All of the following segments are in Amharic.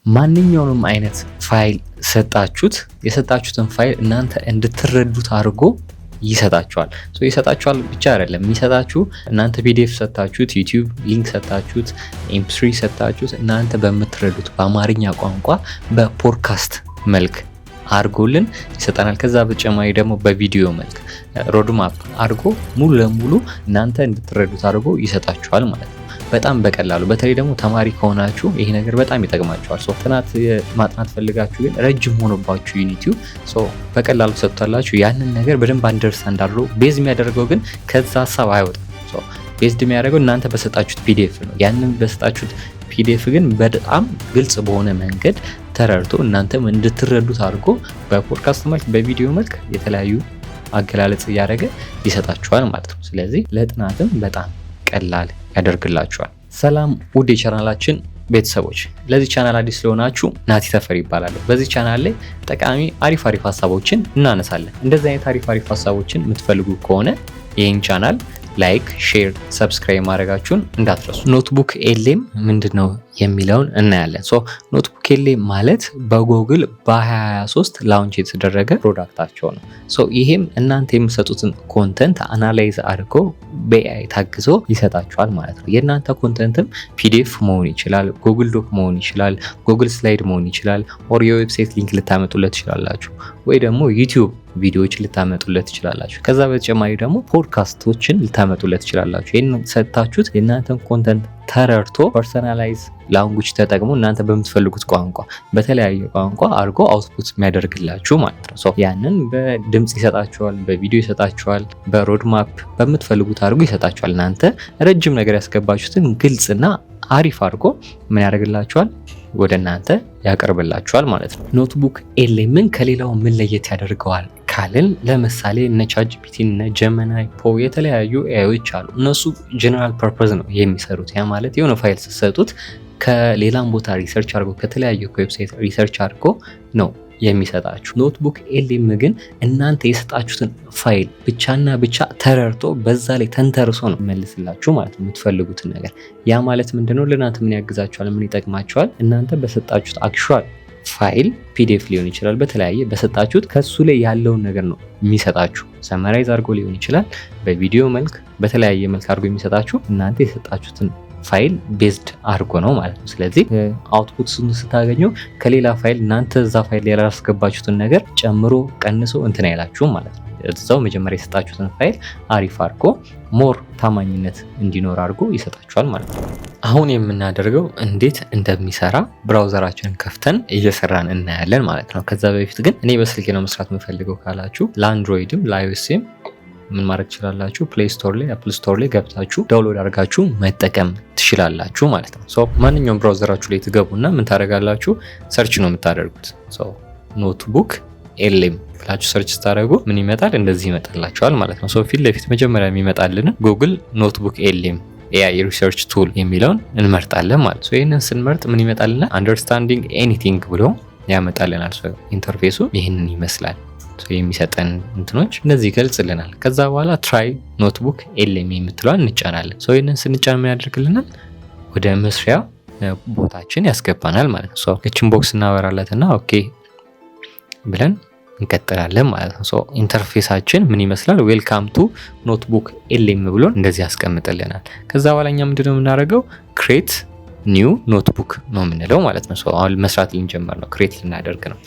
ማንኛውንም አይነት ፋይል የሰጣችሁትን ፋይል እናንተ እንድትረዱት አድርጎ ይሰጣችኋል። ይሰጣችኋል ብቻ አይደለም የሚሰጣችሁ፣ እናንተ ፒዲኤፍ ሰጣችሁት፣ ዩቲዩብ ሊንክ ሰጣችሁት፣ ኤምፕ3 ሰጣችሁት፣ እናንተ በምትረዱት በአማርኛ ቋንቋ በፖድካስት መልክ አድርጎልን ይሰጠናል። ከዛ በተጨማሪ ደግሞ በቪዲዮ መልክ ሮድማፕ አድርጎ ሙሉ ለሙሉ እናንተ እንድትረዱት አድርጎ ይሰጣችኋል ማለት ነው። በጣም በቀላሉ በተለይ ደግሞ ተማሪ ከሆናችሁ ይሄ ነገር በጣም ይጠቅማችኋል። ጥናት ማጥናት ፈልጋችሁ ግን ረጅም ሆኖባችሁ ዩኒቲው በቀላሉ ሰጥቷላችሁ ያንን ነገር በደንብ አንደርስታንድ አድርጎ ቤዝ የሚያደርገው ግን ከዛ ሀሳብ አይወጣም። ቤዝድ የሚያደርገው እናንተ በሰጣችሁት ፒዲኤፍ ነው። ያንን በሰጣችሁት ፒዲኤፍ ግን በጣም ግልጽ በሆነ መንገድ ተረድቶ እናንተም እንድትረዱት አድርጎ በፖድካስት መልክ በቪዲዮ መልክ የተለያዩ አገላለጽ እያደረገ ይሰጣችኋል ማለት ነው። ስለዚህ ለጥናትም በጣም ቀላል ያደርግላችኋል። ሰላም ውድ የቻናላችን ቤተሰቦች፣ ለዚህ ቻናል አዲስ ስለሆናችሁ ናቲ ተፈሪ ይባላል። በዚህ ቻናል ላይ ጠቃሚ አሪፍ ሀሳቦችን እናነሳለን። እንደዚህ አይነት አሪፍ ሀሳቦችን የምትፈልጉ ከሆነ ይህን ቻናል ላይክ፣ ሼር፣ ሰብስክራይብ ማድረጋችሁን እንዳትረሱ። ኖትቡክ ኤልኤም ምንድነው የሚለውን እናያለን። ኖትቡክ ኤልኤም ማለት በጉግል በ2023 ላውንች የተደረገ ፕሮዳክታቸው ነው። ይሄም እናንተ የምትሰጡትን ኮንተንት አናላይዝ አድርጎ በኤአይ ታግዞ ይሰጣችኋል ማለት ነው። የእናንተ ኮንተንትም ፒዲኤፍ መሆን ይችላል፣ ጉግል ዶክ መሆን ይችላል፣ ጉግል ስላይድ መሆን ይችላል፣ ኦር የዌብሳይት ሊንክ ልታመጡለት ትችላላችሁ፣ ወይ ደግሞ ዩቲዩብ ቪዲዮዎችን ልታመጡለት ትችላላችሁ። ከዛ በተጨማሪ ደግሞ ፖድካስቶችን ልታመጡለት ትችላላችሁ። ይህን ሰጥታችሁት የእናንተን ኮንተንት ተረድቶ ፐርሰናላይዝ ላንጉጅ ተጠቅሞ እናንተ በምትፈልጉት ቋንቋ በተለያየ ቋንቋ አድርጎ አውትፑት የሚያደርግላችሁ ማለት ነው። ያንን በድምጽ ይሰጣችኋል፣ በቪዲዮ ይሰጣችኋል፣ በሮድማፕ በምትፈልጉት አድርጎ ይሰጣችኋል። እናንተ ረጅም ነገር ያስገባችሁትን ግልጽና አሪፍ አድርጎ ምን ያደርግላችኋል? ወደ እናንተ ያቀርብላችኋል ማለት ነው። ኖትቡክ ኤልኤምን ከሌላው ምን ለየት ያደርገዋል ካልን ለምሳሌ እነ ቻትጂፒቲ እነ ጀሚናይ ፖ የተለያዩ ኤአይዎች አሉ። እነሱ ጀነራል ፐርፐዝ ነው የሚሰሩት። ያ ማለት የሆነ ፋይል ስትሰጡት ከሌላም ቦታ ሪሰርች አድርጎ ከተለያዩ ዌብሳይት ሪሰርች አድርጎ ነው የሚሰጣችሁ። ኖትቡክ ኤልኤም ግን እናንተ የሰጣችሁትን ፋይል ብቻና ብቻ ተረድቶ በዛ ላይ ተንተርሶ ነው መልስላችሁ ማለት ነው የምትፈልጉትን ነገር። ያ ማለት ምንድነው? ለእናንተ ምን ያግዛችኋል? ምን ይጠቅማችኋል? እናንተ በሰጣችሁት አክቹዋል ፋይል ፒዲኤፍ ሊሆን ይችላል፣ በተለያየ በሰጣችሁት ከሱ ላይ ያለውን ነገር ነው የሚሰጣችሁ። ሰመራይዝ አድርጎ ሊሆን ይችላል፣ በቪዲዮ መልክ በተለያየ መልክ አድርጎ የሚሰጣችሁ እናንተ የሰጣችሁትን ፋይል ቤዝድ አድርጎ ነው ማለት ነው። ስለዚህ አውትፑት ስታገኙ ከሌላ ፋይል እናንተ እዛ ፋይል ላይ ያላስገባችሁትን ነገር ጨምሮ ቀንሶ እንትን አይላችሁም ማለት ነው። እዛው መጀመሪያ የሰጣችሁትን ፋይል አሪፍ አድርጎ ሞር ታማኝነት እንዲኖር አድርጎ ይሰጣችኋል ማለት ነው። አሁን የምናደርገው እንዴት እንደሚሰራ ብራውዘራችንን ከፍተን እየሰራን እናያለን ማለት ነው። ከዛ በፊት ግን እኔ በስልኬ ነው መስራት የምፈልገው ካላችሁ ለአንድሮይድም ለአይኦኤስም ምን ማድረግ ትችላላችሁ? ፕሌይ ስቶር ላይ አፕል ስቶር ላይ ገብታችሁ ዳውንሎድ አድርጋችሁ መጠቀም ትችላላችሁ ማለት ነው። ማንኛውም ብራውዘራችሁ ላይ ትገቡና ምን ታደርጋላችሁ? ሰርች ነው የምታደርጉት። ኖትቡክ ኤልኤም ብላችሁ ሰርች ስታደርጉ ምን ይመጣል? እንደዚህ ይመጣላችኋል ማለት ነው። ፊት ለፊት መጀመሪያ የሚመጣልን ጉግል ኖትቡክ ኤልኤም ኤአይ ሪሰርች ቱል የሚለውን እንመርጣለን ማለት ነው። ይህንን ስንመርጥ ምን ይመጣልና አንደርስታንዲንግ ኤኒቲንግ ብሎ ያመጣልናል። ኢንተርፌሱ ይህንን ይመስላል። የሚሰጠን እንትኖች እነዚህ ይገልጽልናል። ከዛ በኋላ ትራይ ኖትቡክ ኤልኤም የምትለዋን እንጫናለን። ይህንን ስንጫን ምን ያደርግልናል? ወደ መስሪያ ቦታችን ያስገባናል ማለት ነው። እችን ቦክስ እናበራለትና ኦኬ ብለን እንቀጥላለን ማለት ነው። ኢንተርፌሳችን ምን ይመስላል? ዌልካም ቱ ኖትቡክ ኤልኤም ብሎ እንደዚህ ያስቀምጥልናል። ከዛ በኋላ እኛ ምንድነው የምናደርገው? ክሬት ኒው ኖትቡክ ነው የምንለው ማለት ነው። አሁን መስራት ልንጀምር ነው፣ ክሬት ልናደርግ ነው።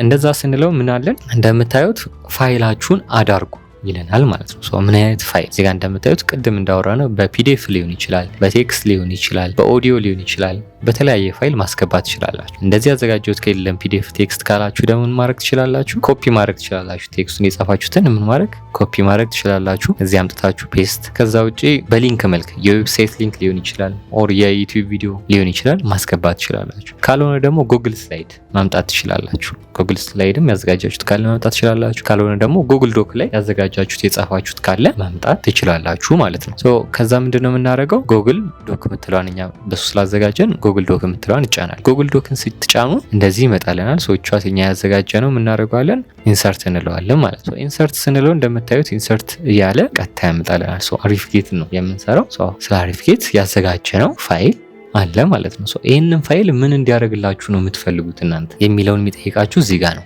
እንደዛ ስንለው ምን አለን? እንደምታዩት ፋይላችሁን አዳርጉ ይለናል ማለት ነው። ምን አይነት ፋይል? እዚህ ጋር እንደምታዩት ቅድም እንዳወራ ነው በፒዲኤፍ ሊሆን ይችላል፣ በቴክስት ሊሆን ይችላል፣ በኦዲዮ ሊሆን ይችላል፣ በተለያየ ፋይል ማስገባት ትችላላችሁ። እንደዚህ ያዘጋጀሁት ከሌለም ፒዲኤፍ ቴክስት ካላችሁ ደግሞ ምን ማድረግ ትችላላችሁ? ኮፒ ማድረግ ትችላላችሁ። ቴክስቱን የጻፋችሁትን ምን ማድረግ ኮፒ ማድረግ ትችላላችሁ። እዚህ አምጥታችሁ ፔስት። ከዛ ውጪ በሊንክ መልክ የዌብሳይት ሊንክ ሊሆን ይችላል፣ ኦር የዩቲዩብ ቪዲዮ ሊሆን ይችላል ማስገባት ትችላላችሁ። ካልሆነ ደግሞ ጉግል ስላይድ ማምጣት ትችላላችሁ። ጉግል ስላይድም ያዘጋጃችሁት ካለ ማምጣት ትችላላችሁ። ካልሆነ ደግሞ ጉግል ዶክ ላይ ያዘጋጃችሁት የጻፋችሁት ካለ ማምጣት ትችላላችሁ ማለት ነው። ከዛ ምንድነው የምናደርገው? ጉግል ዶክ የምትለዋን እኛ በሱ ስላዘጋጀን ጉግል ዶክ የምትለዋን ይጫናል። ጉግል ዶክን ስትጫኑ እንደዚህ ይመጣልናል። ቻት እኛ ያዘጋጀነው እናደርገዋለን ኢንሰርት እንለዋለን ማለት ነው። ኢንሰርት ስንለው እንደምታዩት ኢንሰርት እያለ ቀጥታ ያመጣልናል። አሪፍጌት ነው የምንሰራው። ስለ አሪፍጌት ያዘጋጀነው ፋይል አለ ማለት ነው። ይህንን ፋይል ምን እንዲያደርግላችሁ ነው የምትፈልጉት እናንተ የሚለውን የሚጠይቃችሁ እዚህ ጋር ነው።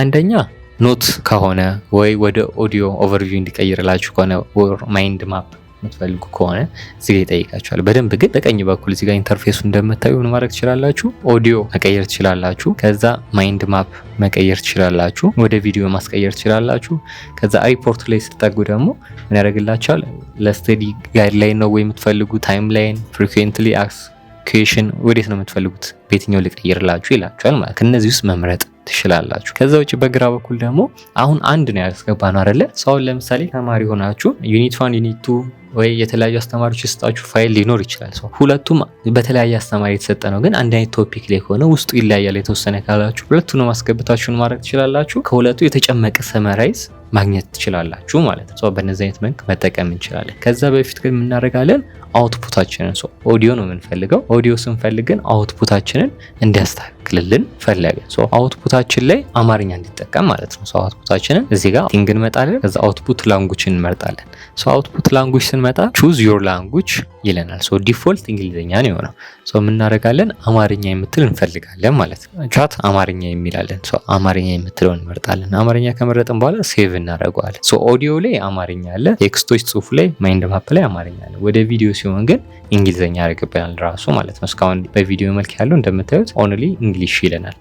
አንደኛ ኖት ከሆነ ወይ ወደ ኦዲዮ ኦቨርቪው እንዲቀይርላችሁ ከሆነ ወር ማይንድ ማፕ የምትፈልጉ ከሆነ እዚህ ጋር ይጠይቃችኋል በደንብ። ግን በቀኝ በኩል እዚህ ጋር ኢንተርፌሱ እንደምታዩ ምን ማድረግ ትችላላችሁ? ኦዲዮ መቀየር ትችላላችሁ። ከዛ ማይንድ ማፕ መቀየር ትችላላችሁ። ወደ ቪዲዮ ማስቀየር ትችላላችሁ። ከዛ ሪፖርት ላይ ስትጠጉ ደግሞ ምን ያደርግላችኋል? ለስተዲ ጋይድላይን ነው ወይ የምትፈልጉ ታይም ላይን፣ ፍሪኩዌንትሊ አክስ ኩዌሽን ወዴት ነው የምትፈልጉት? በየትኛው ልቀይርላችሁ ይላችኋል ማለት ከነዚህ ውስጥ መምረጥ ትችላላችሁ። ከዛ ውጭ በግራ በኩል ደግሞ አሁን አንድ ነው ያስገባ ነው አይደለ? ሰውን ለምሳሌ ተማሪ ሆናችሁ ዩኒት 1 ዩኒት 2 ወይ የተለያዩ አስተማሪዎች የሰጣችሁ ፋይል ሊኖር ይችላል። ሁለቱም በተለያየ አስተማሪ የተሰጠ ነው፣ ግን አንድ አይነት ቶፒክ ላይ ከሆነ ውስጡ ይለያያል የተወሰነ ካላችሁ ሁለቱንም ማስገብታችሁን ማድረግ ትችላላችሁ። ከሁለቱ የተጨመቀ ሰመራይዝ ማግኘት ትችላላችሁ ማለት ነው። በእነዚህ አይነት መንክ መጠቀም እንችላለን። ከዛ በፊት ግን የምናደርጋለን አውትፑታችንን ኦዲዮ ነው የምንፈልገው። ኦዲዮ ስንፈልግን አውትፑታችንን እንዲያስተካክልልን ፈለገ። አውትፑታችን ላይ አማርኛ እንዲጠቀም ማለት ነው። አውትፑታችንን እዚህ ጋር ቲንግ እንመጣለን። ከዛ አውትፑት ላንጉጅን እንመርጣለን። አውትፑት ላንጉጅ ስንመጣ ቹዝ ዮር ላንጉጅ ይለናል። ዲፎልት እንግሊዝኛ ነው የሆነው። የምናደርጋለን አማርኛ የምትል እንፈልጋለን ማለት ነው። ቻት አማርኛ የሚላለን አማርኛ የምትለው እንመርጣለን። አማርኛ ከመረጥን በኋላ ሴቭ እናደርገዋለን። ኦዲዮ ላይ አማርኛ አለ፣ ቴክስቶች ጽሁፍ ላይ ማይንድ ማፕ ላይ አማርኛ አለ። ወደ ቪዲዮ ሲሆን ግን እንግሊዝኛ ያደርግብናል ራሱ ማለት ነው። እስካሁን በቪዲዮ መልክ ያለው እንደምታዩት ኦንሊ እንግሊሽ ይለናል።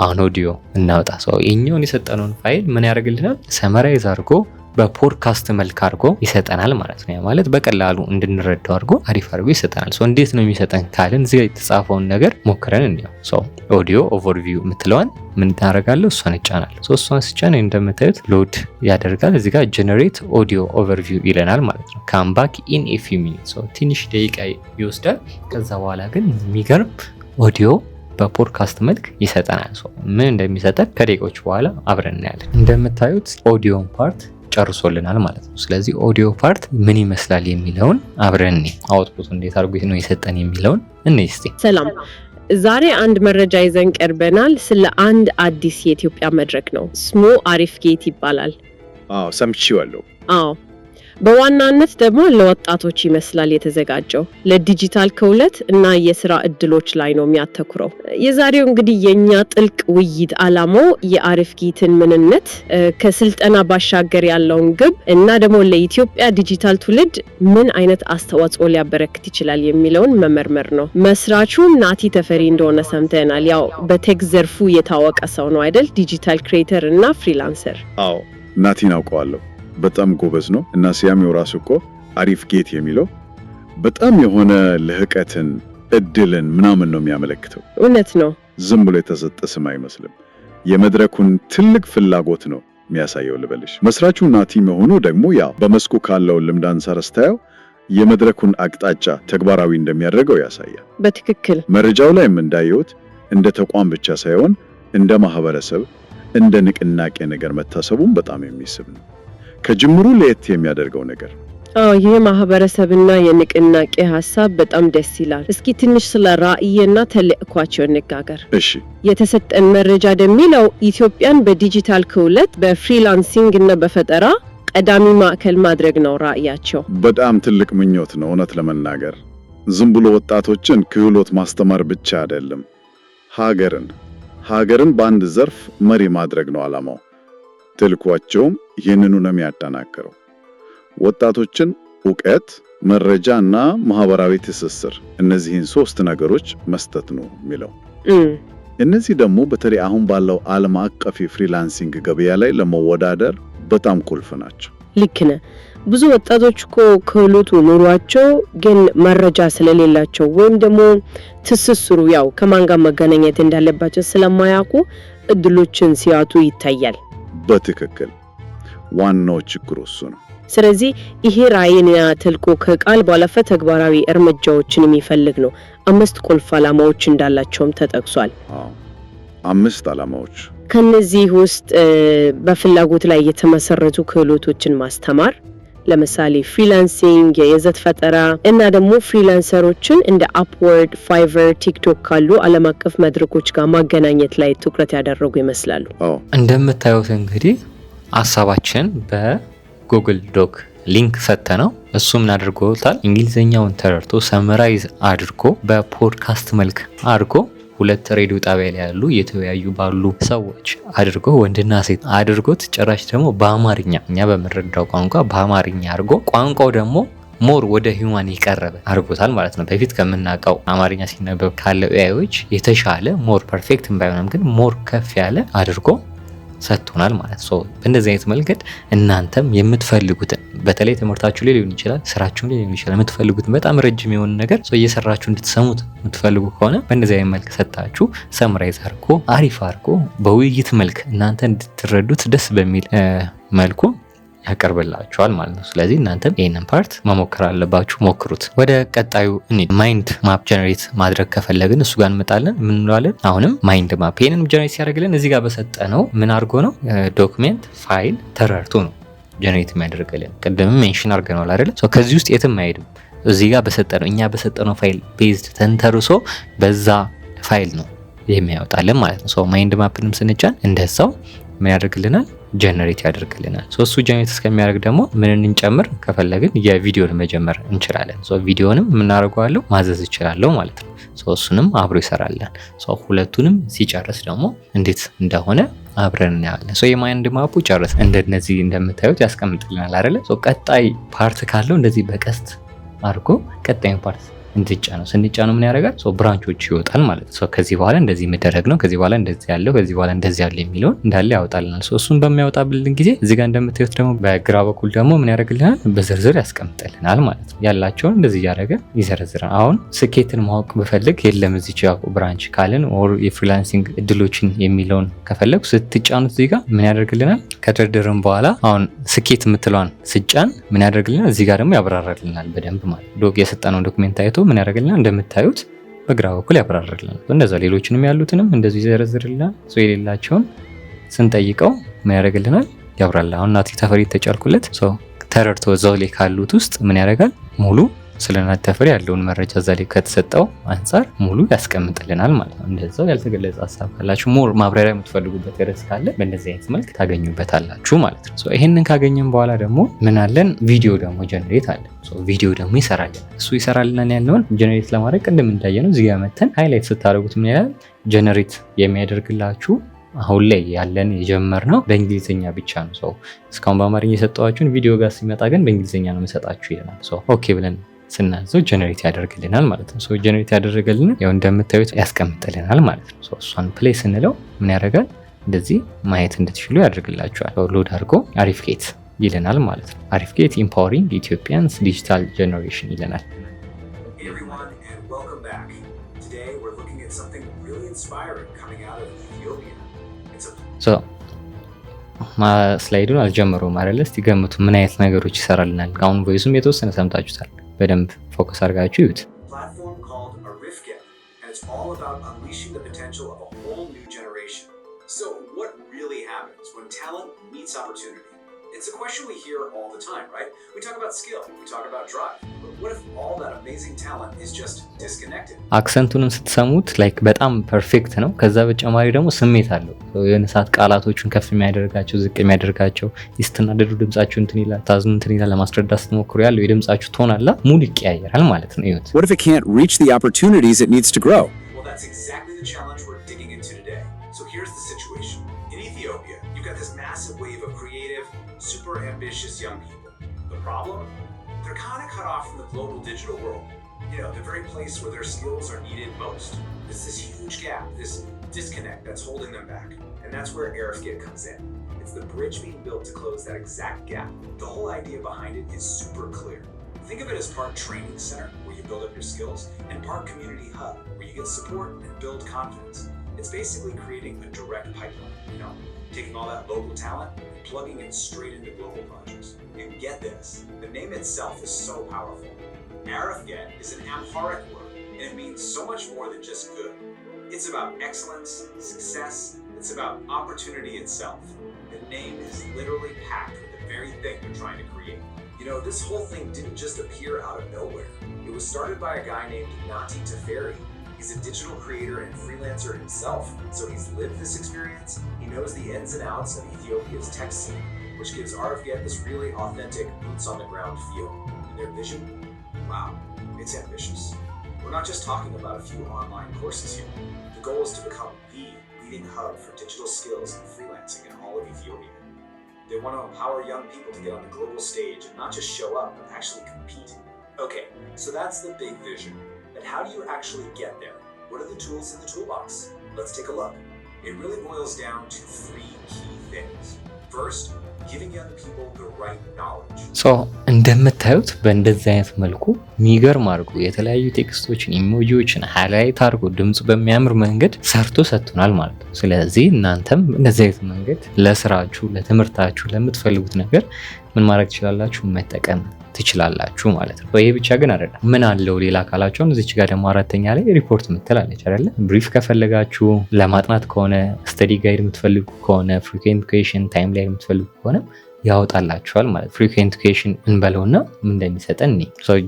አሁን ኦዲዮ እናውጣ። ይሄኛውን የሰጠነውን ፋይል ምን ያደርግልናል? ሰመራይዝ አድርጎ በፖድካስት መልክ አድርጎ ይሰጠናል ማለት ነው። ማለት በቀላሉ እንድንረዳው አድርጎ አሪፍ አድርጎ ይሰጠናል። እንዴት ነው የሚሰጠን ካልን እዚህ ጋር የተጻፈውን ነገር ሞክረን እንየው። ኦዲዮ ኦቨርቪው የምትለዋን ምን ታደርጋለሁ? እሷን እጫናለሁ። እሷን ስጫን እንደምታዩት ሎድ ያደርጋል። እዚህ ጋር ጀነሬት ኦዲዮ ኦቨርቪው ይለናል ማለት ነው። ካም ባክ ኢን ኤ ፊው ሚኒትስ ትንሽ ደቂቃ ይወስዳል። ከዛ በኋላ ግን የሚገርም ኦዲዮ በፖድካስት መልክ ይሰጠናል። ምን እንደሚሰጠን ከደቂቆች በኋላ አብረን እናያለን። እንደምታዩት ኦዲዮን ፓርት ጨርሶልናል ማለት ነው። ስለዚህ ኦዲዮ ፓርት ምን ይመስላል የሚለውን አብረን አውትፑት እንዴት አድርጎ ነው የሰጠን የሚለውን እንይ እስቲ። ሰላም፣ ዛሬ አንድ መረጃ ይዘን ቀርበናል። ስለ አንድ አዲስ የኢትዮጵያ መድረክ ነው። ስሙ አሪፍ ጌት ይባላል። ሰምቼዋለሁ። በዋናነት ደግሞ ለወጣቶች ይመስላል የተዘጋጀው። ለዲጂታል ክህሎት እና የስራ እድሎች ላይ ነው የሚያተኩረው። የዛሬው እንግዲህ የኛ ጥልቅ ውይይት አላማው የአሪፍ ጌትን ምንነት፣ ከስልጠና ባሻገር ያለውን ግብ እና ደግሞ ለኢትዮጵያ ዲጂታል ትውልድ ምን አይነት አስተዋጽኦ ሊያበረክት ይችላል የሚለውን መመርመር ነው። መስራቹም ናቲ ተፈሪ እንደሆነ ሰምተናል። ያው በቴክ ዘርፉ የታወቀ ሰው ነው አይደል? ዲጂታል ክሬተር እና ፍሪላንሰር። አዎ ናቲን አውቀዋለሁ። በጣም ጎበዝ ነው እና ሲያሜው ራሱ እኮ አሪፍ ጌት የሚለው በጣም የሆነ ልህቀትን እድልን ምናምን ነው የሚያመለክተው። እውነት ነው። ዝም ብሎ የተሰጠ ስም አይመስልም። የመድረኩን ትልቅ ፍላጎት ነው የሚያሳየው ልበልሽ። መስራቹ ናቲ መሆኑ ደግሞ ያው በመስኩ ካለው ልምድ አንፃር ስታየው የመድረኩን አቅጣጫ ተግባራዊ እንደሚያደርገው ያሳያል። በትክክል መረጃው ላይም እንዳየሁት እንደ ተቋም ብቻ ሳይሆን እንደ ማህበረሰብ እንደ ንቅናቄ ነገር መታሰቡም በጣም የሚስብ ነው። ከጅምሩ ለየት የሚያደርገው ነገር ይሄ ማህበረሰብና የንቅናቄ ሐሳብ በጣም ደስ ይላል። እስኪ ትንሽ ስለ ራዕይና ተልዕኳቸው እንነጋገር። እሺ። የተሰጠን መረጃ እንደሚለው ኢትዮጵያን በዲጂታል ክህሎት በፍሪላንሲንግ እና በፈጠራ ቀዳሚ ማዕከል ማድረግ ነው ራዕያቸው። በጣም ትልቅ ምኞት ነው እውነት ለመናገር። ዝም ብሎ ወጣቶችን ክህሎት ማስተማር ብቻ አይደለም፣ ሀገርን በአንድ ዘርፍ መሪ ማድረግ ነው ዓላማው። ተልዕኳቸውም ይህንኑ ነው የሚያጠናክረው። ወጣቶችን ዕውቀት፣ መረጃ እና ማህበራዊ ትስስር እነዚህን 3 ነገሮች መስጠት ነው የሚለው። እነዚህ ደግሞ በተለይ አሁን ባለው ዓለም አቀፍ ፍሪላንሲንግ ገበያ ላይ ለመወዳደር በጣም ቁልፍ ናቸው። ልክ ነህ። ብዙ ወጣቶች እኮ ክህሎቱ ኑሯቸው ግን መረጃ ስለሌላቸው ወይም ደግሞ ትስስሩ ያው ከማን ጋር መገናኘት እንዳለባቸው ስለማያውቁ እድሎችን ሲያጡ ይታያል። በትክክል ዋናው ችግሩ እሱ ነው። ስለዚህ ይሄ ራዕይና ተልዕኮ ከቃል ባለፈ ተግባራዊ እርምጃዎችን የሚፈልግ ነው። 5 ቁልፍ ዓላማዎች እንዳላቸውም ተጠቅሷል። 5 ዓላማዎች። ከነዚህ ውስጥ በፍላጎት ላይ የተመሰረቱ ክህሎቶችን ማስተማር፣ ለምሳሌ ፍሪላንሲንግ፣ የይዘት ፈጠራ እና ደግሞ ፍሪላንሰሮችን እንደ አፕወርድ፣ ፋይቨር፣ ቲክቶክ ካሉ ዓለም አቀፍ መድረኮች ጋር ማገናኘት ላይ ትኩረት ያደረጉ ይመስላሉ። እንደምታዩት እንግዲህ ሐሳባችን በጉግል ዶክ ሊንክ ሰጥተነው እሱ ምን አድርጎታል? እንግሊዘኛውን ተረድቶ ሰመራይዝ አድርጎ በፖድካስት መልክ አድርጎ 2 ሬዲዮ ጣቢያ ላይ ያሉ የተወያዩ ባሉ ሰዎች አድርጎ ወንድና ሴት አድርጎት ጭራሽ ደግሞ በአማርኛ እኛ በምንረዳው ቋንቋ በአማርኛ አድርጎ ቋንቋው ደግሞ ሞር ወደ ሂውማን የቀረበ አድርጎታል ማለት ነው። በፊት ከምናውቀው አማርኛ ሲነበብ ካለው ኤአይዎች የተሻለ ሞር ፐርፌክት ባይሆንም ግን ሞር ከፍ ያለ አድርጎ ሰጥቶናል ማለት ነው። በእንደዚህ አይነት መንገድ እናንተም የምትፈልጉትን በተለይ ትምህርታችሁ ላይ ሊሆን ይችላል፣ ስራችሁ ላይ ሊሆን ይችላል፣ የምትፈልጉትን በጣም ረጅም የሆነ ነገር እየሰራችሁ እንድትሰሙት የምትፈልጉ ከሆነ በእንደዚህ አይነት መልክ ሰጣችሁ ሰምራይዝ አድርጎ አሪፍ አድርጎ በውይይት መልክ እናንተ እንድትረዱት ደስ በሚል መልኩ ያቀርብላችኋል ማለት ነው። ስለዚህ እናንተም ይሄንን ፓርት መሞከር አለባችሁ፣ ሞክሩት። ወደ ቀጣዩ ማይንድ ማፕ ጀነሬት ማድረግ ከፈለግን እሱ ጋር እንመጣለን። ምን እንለዋለን? አሁንም ማይንድ ማፕ ይሄንን ጀነሬት ሲያደርግልን እዚህ ጋር በሰጠነው ምን አድርጎ ነው? ዶክሜንት ፋይል ተረድቶ ነው ጀነሬት የሚያደርግልን። ቅድምም ሜንሽን አድርገናል አይደል? ከዚህ ውስጥ የትም አይሄድም። እዚህ ጋር በሰጠነው እኛ በሰጠነው ፋይል ቤዝድ ተንተርሶ በዛ ፋይል ነው የሚያወጣልን ማለት ነው። ማይንድ ማፕንም ስንጫን እንደዛው ምን ያደርግልናል? ጀነሬት ያደርግልናል። እሱ ጀነሬት እስከሚያደርግ ደግሞ ምን እንጨምር ከፈለግን የቪዲዮን መጀመር እንችላለን። ቪዲዮንም የምናደርገዋለሁ ማዘዝ ይችላለሁ ማለት ነው። እሱንም አብሮ ይሰራልን። ሁለቱንም ሲጨርስ ደግሞ እንዴት እንደሆነ አብረን እናያለን። የማይንድ ማፑ ጨርስ እንደነዚህ እንደምታዩት ያስቀምጥልናል አይደለ? ቀጣይ ፓርት ካለው እንደዚህ በቀስት አድርጎ ቀጣዩን ፓርት እንድጫነው ስንጫነው ምን ያደርጋል? ብራንቾች ይወጣል ማለት ነው። ከዚህ በኋላ እንደዚህ የሚደረግ ነው፣ ከዚህ በኋላ እንደዚህ ያለው፣ ከዚህ በኋላ እንደዚህ ያለ የሚለውን እንዳለ ያወጣልናል። እሱን በሚያወጣብልን ጊዜ እዚህ ጋር እንደምታዩት ደግሞ በግራ በኩል ደግሞ ምን ያደርግልናል? በዝርዝር ያስቀምጥልናል ማለት ነው። ያላቸውን እንደዚህ እያደረገ ይዘረዝራል። አሁን ስኬትን ማወቅ ብፈልግ የለም እዚህ ብራንች ካልን ኦር የፍሪላንሲንግ እድሎችን የሚለውን ከፈለጉ ስትጫኑት እዚህ ጋር ምን ያደርግልናል? ከድርድርም በኋላ አሁን ስኬት የምትለዋን ስጫን ምን ያደርግልናል? እዚህ ጋር ደግሞ ያብራራልናል በደንብ ማለት የሰጠነው ዶክሜንት አይቶ ምን ያደርግልናል? እንደምታዩት በግራ በኩል ያብራራልናል። እንደዛ ሌሎችንም ያሉትንም እንደዚህ ይዘረዝርልናል። የሌላቸውን ስንጠይቀው ምን ያደርግልናል? ያብራራል። አሁን ናቲ ተፈሪ ተጫልኩለት ተረድቶ እዛው ላይ ካሉት ውስጥ ምን ያደርጋል? ሙሉ ስለ ናቲ ተፈሪ ያለውን መረጃ እዛ ላይ ከተሰጠው አንጻር ሙሉ ያስቀምጥልናል ማለት ነው። እንደዛው ያልተገለጸ ሀሳብ ካላችሁ ሞር ማብራሪያ የምትፈልጉበት ርዕስ ካለ በእንደዚህ አይነት መልክ ታገኙበታላችሁ ማለት ነው። ይሄንን ካገኘን በኋላ ደግሞ ምን አለን? ቪዲዮ ደግሞ ጀነሬት አለ። ቪዲዮ ደግሞ ይሰራልናል። እሱ ይሰራልናል ያለውን ጀነሬት ለማድረግ ቅድም እንዳየነው እዚህ ጋር መተን ሃይላይት ስታደርጉት ምን ያህል ጀነሬት የሚያደርግላችሁ አሁን ላይ ያለን የጀመርነው በእንግሊዝኛ ብቻ ነው። እስካሁን በአማርኛ የሰጠኋችሁን ቪዲዮ ጋር ሲመጣ ግን በእንግሊዝኛ ነው የምሰጣችሁ ይላል። ኦኬ ብለን ስናዘው ጀነሬት ያደርግልናል ማለት ነው። ጀነሬት ያደረገልን ያው እንደምታዩት ያስቀምጥልናል ማለት ነው። እሷን ፕሌይ ስንለው ምን ያደርጋል? እንደዚህ ማየት እንድትችሉ ያደርግላችኋል። ሎድ አድርጎ አሪፍጌት ይለናል ማለት ነው። አሪፍጌት ኢምፓወሪንግ ኢትዮጵያንስ ዲጂታል ጀነሬሽን ይለናል። ስላይዱን አልጀመረውም አይደል? እስቲ ገምቱ ምን አይነት ነገሮች ይሰራልናል። አሁን ቮይሱም የተወሰነ ሰምታችሁታል። በደንብ ፎከስ አድርጋችሁ ይዩት። It's a question we hear all the time, right? We talk about skill, we talk about drive. But what if all that amazing talent is just disconnected? አክሰንቱንም ስትሰሙት ላይክ በጣም ፐርፌክት ነው። ከዛ በተጨማሪ ደግሞ ስሜት አለው። የሆነ ሰዓት ቃላቶቹን ከፍ የሚያደርጋቸው ዝቅ የሚያደርጋቸው ይስተናደዱ ድምጻችሁ እንትን ይላል፣ ታዝኑ እንትን ይላል። ለማስረዳት ስትሞክሩ ያለው የድምጻችሁ ቶን አላ ሙሉ ይቀያየራል ማለት ነው። ይሁት What if it can't reach the opportunities it needs to grow? Well, that's exactly the challenge we're digging into today. So here's the situation. In Ethiopia, you've got this massive wave of creative, super ambitious young people. The problem? They're kind of cut off from the global digital world. You know, the very place where their skills are needed most. There's this huge gap, this disconnect that's holding them back. And that's where Arifgit comes in. It's the bridge being built to close that exact gap. The whole idea behind it is super clear. Think of it as part training center, where you build up your skills, and part community hub, where you get support and build confidence. It's basically creating a direct pipeline, you know, taking all that local talent and plugging it straight into global projects. And get this, the name itself is so powerful. Arifgit is an Amharic word, and it means so much more than just good. It's about excellence, success, it's about opportunity itself. The name is literally packed with the very thing we're trying to create. You know, this whole thing didn't just appear out of nowhere. It was started by a guy named Nati Teferi. He's a digital creator and freelancer himself, so he's lived this experience. He knows the ins and outs of Ethiopia's tech scene, which gives RFGet this really authentic boots on the ground feel. And their vision? Wow, it's ambitious. We're not just talking about a few online courses here. The goal is to become the leading hub for digital skills and freelancing in all of Ethiopia. They want to empower young people to get on the global stage and not just show up, but actually compete. Okay, so that's the big vision. But how do you actually get there? What are the tools in the toolbox? Let's take a look. It really boils down to 3 key things. First, giving young people the right knowledge. እንደምታዩት በእንደዚህ አይነት መልኩ የሚገርም አድርጎ የተለያዩ ቴክስቶችን ኢሞጂዎችን ሃይላይት አድርጎ ድምጽ በሚያምር መንገድ ሰርቶ ሰጥቶናል ማለት ነው። ስለዚህ እናንተም እንደዚህ አይነት መንገድ ለስራችሁ፣ ለትምህርታችሁ፣ ለምትፈልጉት ነገር ምን ማድረግ ትችላላችሁ? መጠቀም ትችላላችሁ ማለት ነው። ይሄ ብቻ ግን አይደለም። ምን አለው ሌላ ካላችሁ እዚች ጋር ደግሞ አራተኛ ላይ ሪፖርት ምትላለች አይደለ? ብሪፍ ከፈለጋችሁ ለማጥናት ከሆነ ስተዲ ጋይድ የምትፈልጉ ከሆነ ፍሪኩዌንት ኩዌሽን ታይም ላይ የምትፈልጉ ከሆነ ያወጣላችኋል ማለት ፍሪኩዌንት ኩዌሽን እንበለውና ምን እንደሚሰጠን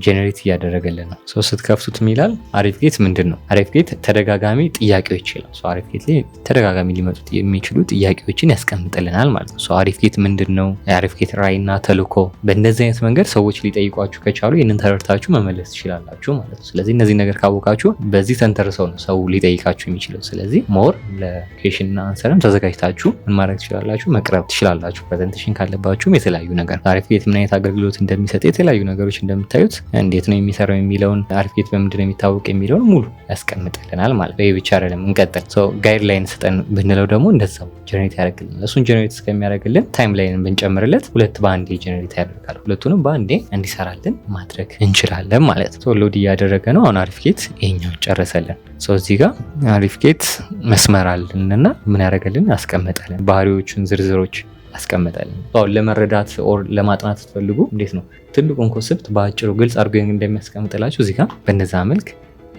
ጄኔሬት እያደረገልን ነው። ስትከፍቱት ይላል አሪፍጌት ምንድን ነው? አሪፍጌት ተደጋጋሚ ጥያቄዎች ይላል። አሪፍጌት ላይ ተደጋጋሚ ሊመጡ የሚችሉ ጥያቄዎችን ያስቀምጥልናል ማለት ነው። አሪፍጌት ምንድን ነው? የአሪፍጌት ራዕይና ተልዕኮ በእንደዚህ አይነት መንገድ ሰዎች ሊጠይቋችሁ ከቻሉ ይህንን ተረድታችሁ መመለስ ትችላላችሁ ማለት ነው። ስለዚህ እነዚህ ነገር ካወቃችሁ በዚህ ተንተርሰው ነው ሰው ሊጠይቃችሁ የሚችለው። ስለዚህ ሞር ለኩዌሽንና አንሰርም ተዘጋጅታችሁ ምን ማድረግ ትችላላችሁ? መቅረብ ትችላላችሁ። ፕሬዘንቴሽን ካለባችሁም የተለያዩ ነገር አሪፍጌት ምን አይነት አገልግሎት እንደሚሰጥ የተለያዩ ነገሮች እንደምታዩት እንዴት ነው የሚሰራው የሚለውን አሪፍጌት በምንድን ነው የሚታወቅ የሚለውን ሙሉ ያስቀምጥልናል ማለት ነው። ይህ ብቻ አይደለም፣ እንቀጥል። ጋይድ ላይን ስጠን ብንለው ደግሞ እንደዛው ጀነሬት ያደርግልናል። እሱን ጀነሬት እስከሚያደርግልን ታይም ላይንን ብንጨምርለት 2 በአንዴ ጀነሬት ያደርጋል። ሁለቱንም በአንዴ እንዲሰራልን ማድረግ እንችላለን ማለት ነው። ሎድ እያደረገ ነው። አሁን አሪፍጌት ይሄኛው ጨረሰልን። እዚህ ጋር አሪፍጌት መስመር አለንና ምን ያደርግልን? አስቀምጠልን ባህሪዎቹን ዝርዝሮች ያስቀምጣል። ለመረዳት ኦር ለማጥናት ስትፈልጉ እንዴት ነው ትልቁን ኮንሰፕት በአጭሩ ግልጽ አድርጎ እንደሚያስቀምጥላችሁ እዚህ ጋር በነዛ መልክ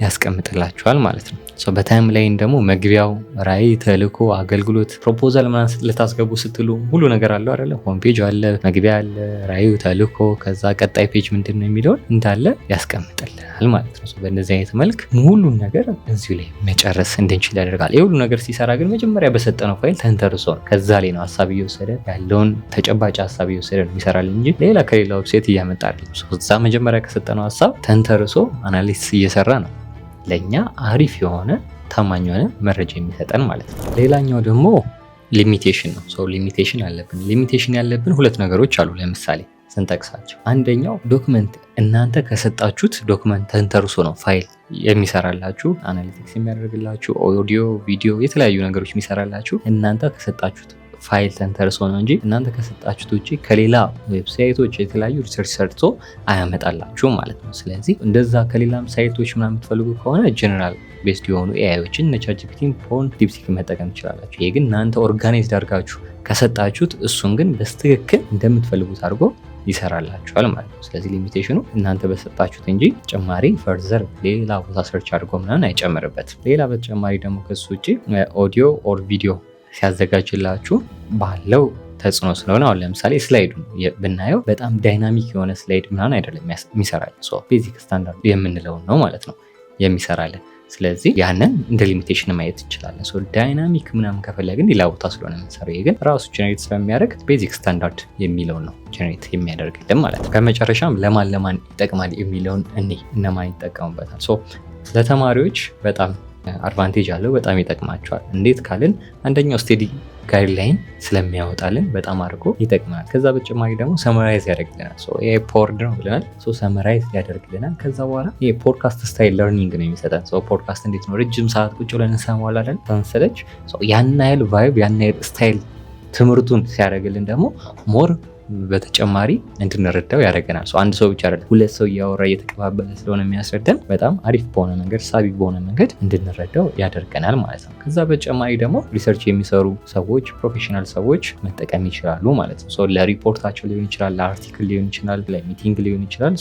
ያስቀምጥላችኋል ማለት ነው። በታይም ላይን ደግሞ መግቢያው፣ ራዕይ፣ ተልዕኮ፣ አገልግሎት፣ ፕሮፖዛል ምናምን ልታስገቡ ስትሉ ሁሉ ነገር አለው አይደለ? ሆም ፔጅ አለ፣ መግቢያ አለ፣ ራዕዩ፣ ተልዕኮ፣ ከዛ ቀጣይ ፔጅ ምንድን ነው የሚለውን እንዳለ ያስቀምጥልናል ማለት ነው። በእነዚህ አይነት መልክ ሙሉን ነገር እዚሁ ላይ መጨረስ እንድንችል ያደርጋል። ይህ ሁሉ ነገር ሲሰራ ግን መጀመሪያ በሰጠነው ፋይል ተንተርሶ ነው። ከዛ ላይ ነው ሀሳብ እየወሰደ ያለውን ተጨባጭ ሀሳብ እየወሰደ ነው የሚሰራል እንጂ ሌላ ከሌላ ዌብሳይት እያመጣ አይደለም። እዛ መጀመሪያ ከሰጠነው ሀሳብ ተንተርሶ አናሊሲስ እየሰራ ነው ለኛ አሪፍ የሆነ ታማኝ የሆነ መረጃ የሚሰጠን ማለት ነው። ሌላኛው ደግሞ ሊሚቴሽን ነው። ሊሚቴሽን አለብን። ሊሚቴሽን ያለብን 2 ነገሮች አሉ። ለምሳሌ ስንጠቅሳቸው አንደኛው ዶክመንት እናንተ ከሰጣችሁት ዶክመንት ተንተርሶ ነው ፋይል የሚሰራላችሁ፣ አናሊቲክስ የሚያደርግላችሁ፣ ኦዲዮ፣ ቪዲዮ የተለያዩ ነገሮች የሚሰራላችሁ እናንተ ከሰጣችሁት ፋይል ተንተርሶ ነው እንጂ እናንተ ከሰጣችሁት ውጪ ከሌላ ዌብሳይቶች የተለያዩ ሪሰርች ሰርቶ አያመጣላችሁ ማለት ነው። ስለዚህ እንደዛ ከሌላም ሳይቶች ምናምን የምትፈልጉ ከሆነ ጀነራል ቤስድ የሆኑ ኤአይዎችን እነ ቻትጂፒቲን፣ ፖን፣ ዲፕሲክ መጠቀም ትችላላችሁ። ይሄ ግን እናንተ ኦርጋናይዝድ አድርጋችሁ ከሰጣችሁት እሱን ግን በስትክክል እንደምትፈልጉት አድርጎ ይሰራላችኋል ማለት ነው። ስለዚህ ሊሚቴሽኑ እናንተ በሰጣችሁት እንጂ ተጨማሪ ፈርዘር ሌላ ቦታ ሰርች አድርጎ ምናምን አይጨምርበትም። ሌላ በተጨማሪ ደግሞ ከሱ ውጪ ኦዲዮ ኦር ቪዲዮ ሲያዘጋጅላችሁ ባለው ተጽዕኖ ስለሆነ አሁን ለምሳሌ ስላይዱ ብናየው በጣም ዳይናሚክ የሆነ ስላይድ ምናምን አይደለም የሚሰራልን። ቤዚክ ስታንዳርድ የምንለው ነው ማለት ነው የሚሰራልን። ስለዚህ ያንን እንደ ሊሚቴሽን ማየት እንችላለን። ዳይናሚክ ምናምን ከፈለግን ሌላ ቦታ ስለሆነ የምንሰራው፣ ይሄ ግን ራሱ ጀነሬት ስለሚያደርግ ቤዚክ ስታንዳርድ የሚለውን ነው ጀነሬት የሚያደርግልን ማለት ነው። ከመጨረሻም ለማን ይጠቅማል የሚለውን እነማን ይጠቀሙበታል? ለተማሪዎች በጣም አድቫንቴጅ አለው፣ በጣም ይጠቅማቸዋል። እንዴት ካልን አንደኛው ስቴዲ ጋይድላይን ስለሚያወጣልን በጣም አድርጎ ይጠቅማል። ከዛ በተጨማሪ ደግሞ ሰመራይዝ ያደርግልናል። ይሄ ፖርድ ነው ብለናል። ሰመራይዝ ያደርግልናል። ከዛ በኋላ ይሄ ፖድካስት ስታይል ለርኒንግ ነው የሚሰጠን። ፖድካስት እንዴት ነው ረጅም ሰዓት ቁጭ ብለን እንሰማዋለን ተንሰለች። ያን ያህል ቫይብ ያን ያህል ስታይል ትምህርቱን ሲያደርግልን ደግሞ ሞር በተጨማሪ እንድንረዳው ያደርገናል። አንድ ሰው ብቻ አይደለም፣ 2 ሰው እያወራ እየተቀባበለ ስለሆነ የሚያስረዳን በጣም አሪፍ በሆነ መንገድ ሳቢ በሆነ መንገድ እንድንረዳው ያደርገናል ማለት ነው። ከዛ በተጨማሪ ደግሞ ሪሰርች የሚሰሩ ሰዎች፣ ፕሮፌሽናል ሰዎች መጠቀም ይችላሉ ማለት ነው። ለሪፖርታቸው ሊሆን ይችላል፣ ለአርቲክል ሊሆን ይችላል፣ ለሚቲንግ ሊሆን ይችላል።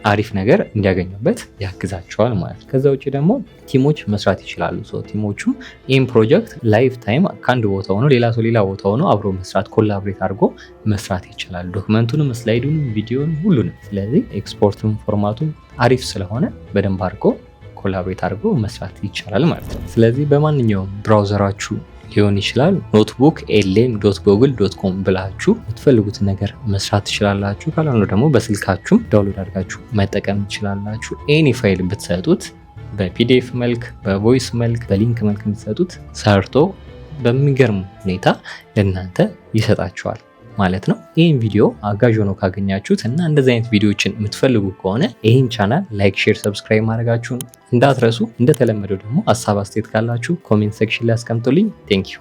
አሪፍ ነገር እንዲያገኙበት ያግዛቸዋል ማለት ነው። ከዛ ውጭ ደግሞ ቲሞች መስራት ይችላሉ። ቲሞቹም ይህም ፕሮጀክት ላይፍ ታይም ከአንድ ቦታ ሆኖ ሌላ ሰው ሌላ ቦታ ሆኖ አብሮ መስራት ኮላብሬት አድርጎ መስራት ይችላል። ዶክመንቱንም፣ ስላይዱንም፣ ቪዲዮንም ሁሉንም። ስለዚህ ኤክስፖርቱም ፎርማቱም አሪፍ ስለሆነ በደንብ አድርጎ ኮላብሬት አድርጎ መስራት ይቻላል ማለት ነው። ስለዚህ በማንኛውም ብራውዘራችሁ ሊሆን ይችላል። ኖትቡክ lm.google.com ብላችሁ የምትፈልጉትን ነገር መስራት ትችላላችሁ። ካልሆነ ደግሞ በስልካችሁም ዳውንሎድ አድርጋችሁ መጠቀም ትችላላችሁ። ኤኒ ፋይል ብትሰጡት በፒዲኤፍ መልክ፣ በቮይስ መልክ፣ በሊንክ መልክ ብትሰጡት ሰርቶ በሚገርም ሁኔታ ለእናንተ ይሰጣችኋል ማለት ነው። ይህን ቪዲዮ አጋዥ ሆኖ ካገኛችሁት እና እንደዚህ አይነት ቪዲዮዎችን የምትፈልጉ ከሆነ ይህን ቻናል ላይክ፣ ሼር፣ ሰብስክራይብ ማድረጋችሁን እንዳትረሱ። እንደተለመደው ደግሞ ሀሳብ አስተያየት ካላችሁ ኮሜንት ሴክሽን ላይ አስቀምጡልኝ። ቴንክ ዩ